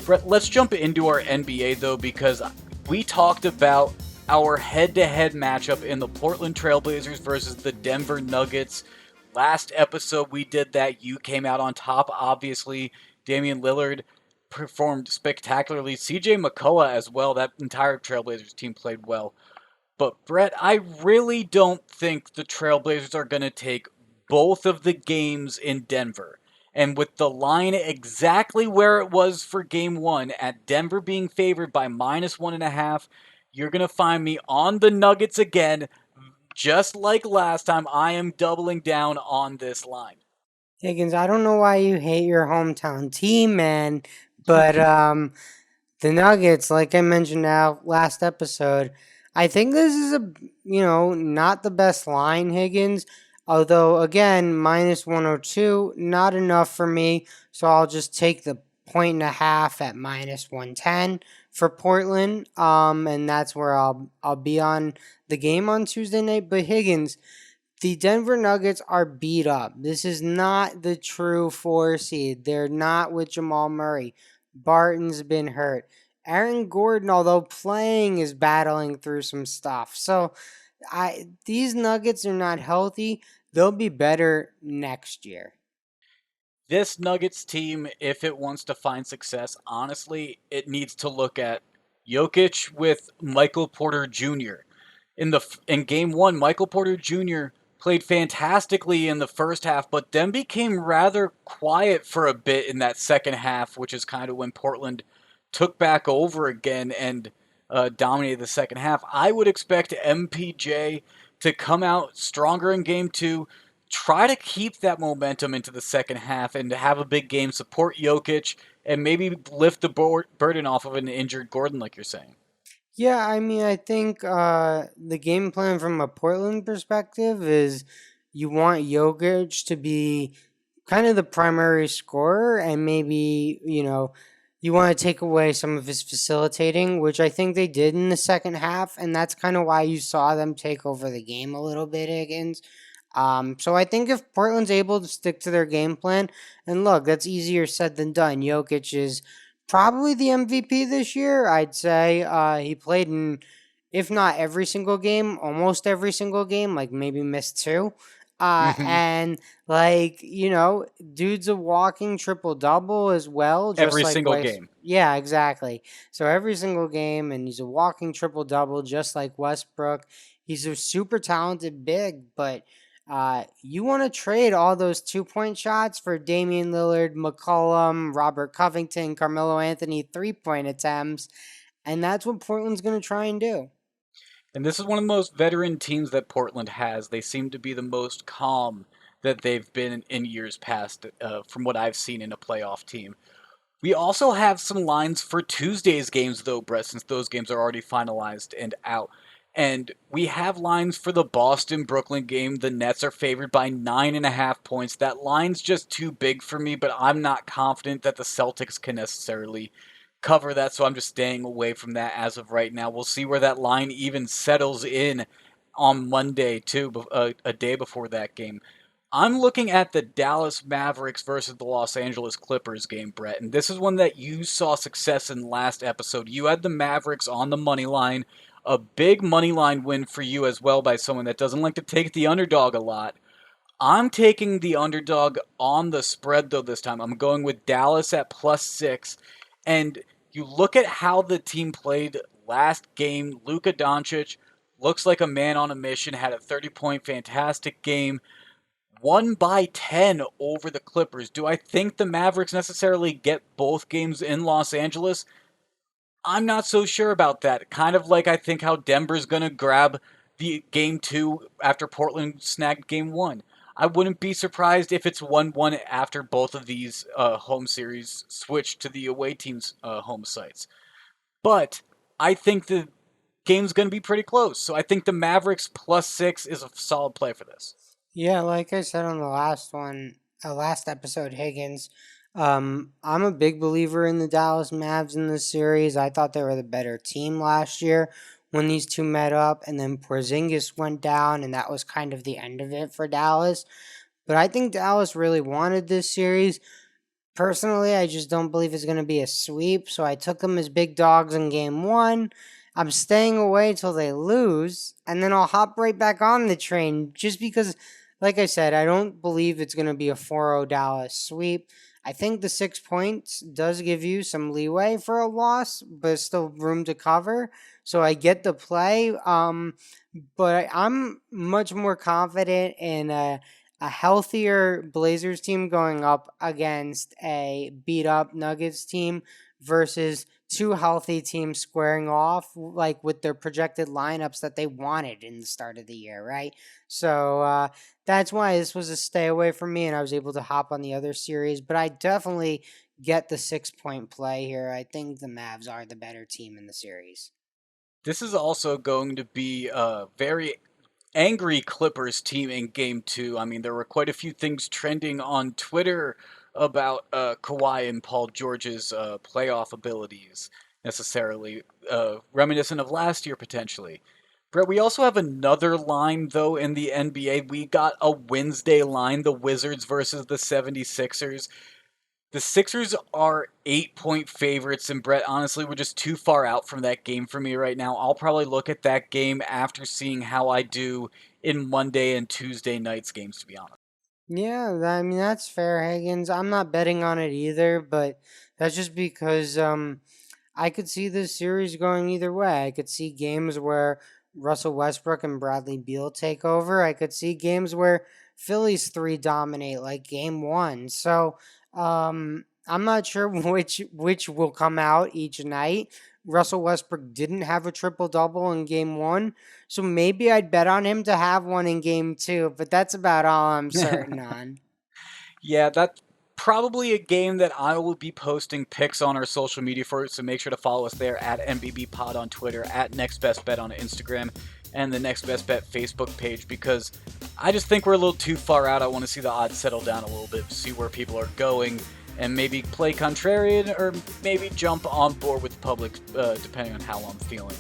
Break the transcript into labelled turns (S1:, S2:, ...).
S1: Brett, let's jump into our NBA though, because we talked about our head-to-head matchup in the Portland Trailblazers versus the Denver Nuggets. Last episode we did that. You came out on top, obviously. Damian Lillard performed spectacularly. CJ McCullough as well. That entire Trailblazers team played well. But Brett, I really don't think the Trailblazers are going to take both of the games in Denver. And with the line exactly where it was for game one, at Denver being favored by -1.5, you're going to find me on the Nuggets again. Just like last time, I am doubling down on this line.
S2: Higgins, I don't know why you hate your hometown team, man, but the Nuggets, like I mentioned now last episode, I think this is not the best line, Higgins. Although again, -102, not enough for me. So I'll just take the 1.5 at -110 for Portland. And that's where I'll be on the game on Tuesday night. But Higgins, the Denver Nuggets are beat up. This is not the true 4 seed. They're not with Jamal Murray. Barton's been hurt. Aaron Gordon, although playing, is battling through some stuff. So these Nuggets are not healthy. They'll be better next year.
S1: This Nuggets team, if it wants to find success, honestly, it needs to look at Jokic with Michael Porter Jr. In game one, Michael Porter Jr. played fantastically in the first half, but then became rather quiet for a bit in that second half, which is kind of when Portland took back over again and dominated the second half. I would expect MPJ to come out stronger in game two, try to keep that momentum into the second half and to have a big game, support Jokic, and maybe lift the burden off of an injured Gordon, like you're saying.
S2: Yeah, I mean, I think the game plan from a Portland perspective is you want Jokic to be kind of the primary scorer, and maybe, you want to take away some of his facilitating, which I think they did in the second half, and that's kind of why you saw them take over the game a little bit, Higgins. So I think if Portland's able to stick to their game plan, and look, that's easier said than done. Jokic is probably the MVP this year, I'd say. He played in, if not every single game, almost every single game, like maybe missed two. And dude's a walking triple double as well, just
S1: Every
S2: like
S1: single
S2: West.
S1: game.
S2: Yeah, exactly. So every single game, and he's a walking triple double, just like Westbrook. He's a super talented big, but you want to trade all those 2-point shots for Damian Lillard, McCollum, Robert Covington, Carmelo Anthony 3-point attempts, and that's what Portland's going to try and do.
S1: And this is one of the most veteran teams that Portland has. They seem to be the most calm that they've been in years past, from what I've seen in a playoff team. We also have some lines for Tuesday's games, though, Brett, since those games are already finalized and out. And we have lines for the Boston Brooklyn game. The Nets are favored by 9.5 points. That line's just too big for me, but I'm not confident that the Celtics can necessarily cover that, so I'm just staying away from that as of right now. We'll see where that line even settles in on Monday, too, a day before that game. I'm looking at the Dallas Mavericks versus the Los Angeles Clippers game, Brett, and this is one that you saw success in last episode. You had the Mavericks on the money line, a big money line win for you as well by someone that doesn't like to take the underdog a lot. I'm taking the underdog on the spread though this time. I'm going with Dallas at +6, and you look at how the team played last game. Luka Doncic looks like a man on a mission. Had a 30-point fantastic game, won by 10 over the Clippers. Do I think the Mavericks necessarily get both games in Los Angeles? I'm not so sure about that. Kind of like I think how Denver's going to grab the game two after Portland snagged game one. I wouldn't be surprised if it's 1-1 after both of these home series switch to the away team's home sites. But I think the game's going to be pretty close. So I think the Mavericks +6 is a solid play for this.
S2: Yeah, like I said on the last episode, Higgins, I'm a big believer in the Dallas Mavs in this series. I thought they were the better team last year when these two met up, and then Porzingis went down, and that was kind of the end of it for Dallas. But I think Dallas really wanted this series. Personally, I just don't believe it's going to be a sweep, so I took them as big dogs in game one. I'm staying away till they lose, and then I'll hop right back on the train just because, like I said, I don't believe it's going to be a 4-0 Dallas sweep. I think the 6 points does give you some leeway for a loss, but still room to cover. So I get the play. But I'm much more confident in a healthier Blazers team going up against a beat up Nuggets team versus two healthy teams squaring off like with their projected lineups that they wanted in the start of the year, right? So that's why this was a stay away from me and I was able to hop on the other series. But I definitely get the 6 point play here. I think the Mavs are the better team in the series.
S1: This is also going to be a very angry Clippers team in game two. I mean, there were quite a few things trending on Twitter about Kawhi and Paul George's playoff abilities, necessarily reminiscent of last year potentially. Brett, we also have another line, though, in the NBA. We got a Wednesday line, the Wizards versus the 76ers. The Sixers are 8 point favorites, and Brett, honestly, we're just too far out from that game for me right now. I'll probably look at that game after seeing how I do in Monday and Tuesday nights games, to be honest.
S2: Yeah, I mean that's fair, Higgins. I'm not betting on it either, but that's just because I could see this series going either way. I could see games where Russell Westbrook and Bradley Beal take over. I could see games where Phillies three dominate, like game one. So I'm not sure which will come out each night. Russell Westbrook didn't have a triple double in game one, so maybe I'd bet on him to have one in game two, but that's about all I'm certain on.
S1: Yeah, that's probably a game that I will be posting pics on our social media for, so make sure to follow us there at MBB Pod on Twitter, at Next Best Bet on Instagram, and the Next Best Bet Facebook page, because I just think we're a little too far out. I want to see the odds settle down a little bit, see where people are going, and maybe play contrarian or maybe jump on board with the public, depending on how I'm feeling.